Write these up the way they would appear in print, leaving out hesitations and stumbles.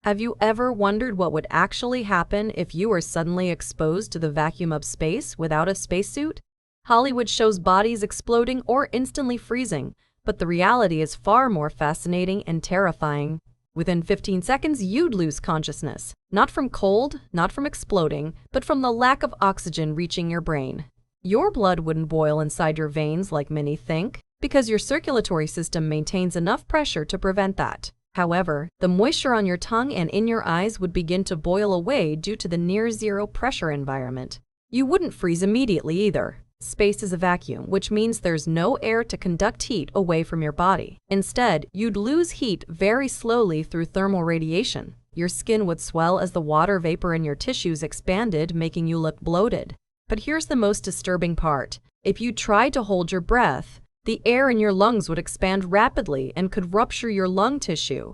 Have you ever wondered what would actually happen if you were suddenly exposed to the vacuum of space without a spacesuit? Hollywood shows bodies exploding or instantly freezing, but the reality is far more fascinating and terrifying. Within 15 seconds, you'd lose consciousness, not from cold, not from exploding, but from the lack of oxygen reaching your brain. Your blood wouldn't boil inside your veins like many think, because your circulatory system maintains enough pressure to prevent that. However, the moisture on your tongue and in your eyes would begin to boil away due to the near-zero pressure environment. You wouldn't freeze immediately either. Space is a vacuum, which means there's no air to conduct heat away from your body. Instead, you'd lose heat very slowly through thermal radiation. Your skin would swell as the water vapor in your tissues expanded, making you look bloated. But here's the most disturbing part. If you tried to hold your breath, the air in your lungs would expand rapidly and could rupture your lung tissue.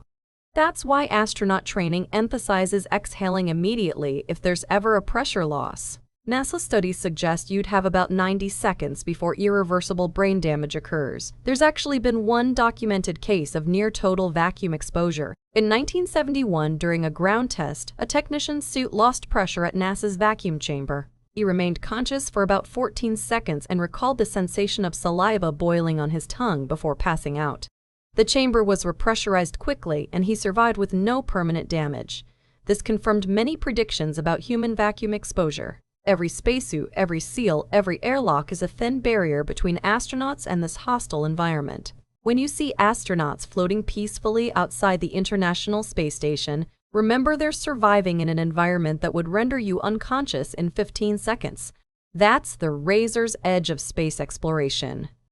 That's why astronaut training emphasizes exhaling immediately if there's ever a pressure loss. NASA studies suggest you'd have about 90 seconds before irreversible brain damage occurs. There's actually been one documented case of near-total vacuum exposure. In 1971, during a ground test, a technician's suit lost pressure at NASA's vacuum chamber. He remained conscious for about 14 seconds and recalled the sensation of saliva boiling on his tongue before passing out. The chamber was repressurized quickly, and he survived with no permanent damage. This confirmed many predictions about human vacuum exposure. Every spacesuit, every seal, every airlock is a thin barrier between astronauts and this hostile environment. When you see astronauts floating peacefully outside the International Space Station, remember they're surviving in an environment that would render you unconscious in 15 seconds. That's the razor's edge of space exploration.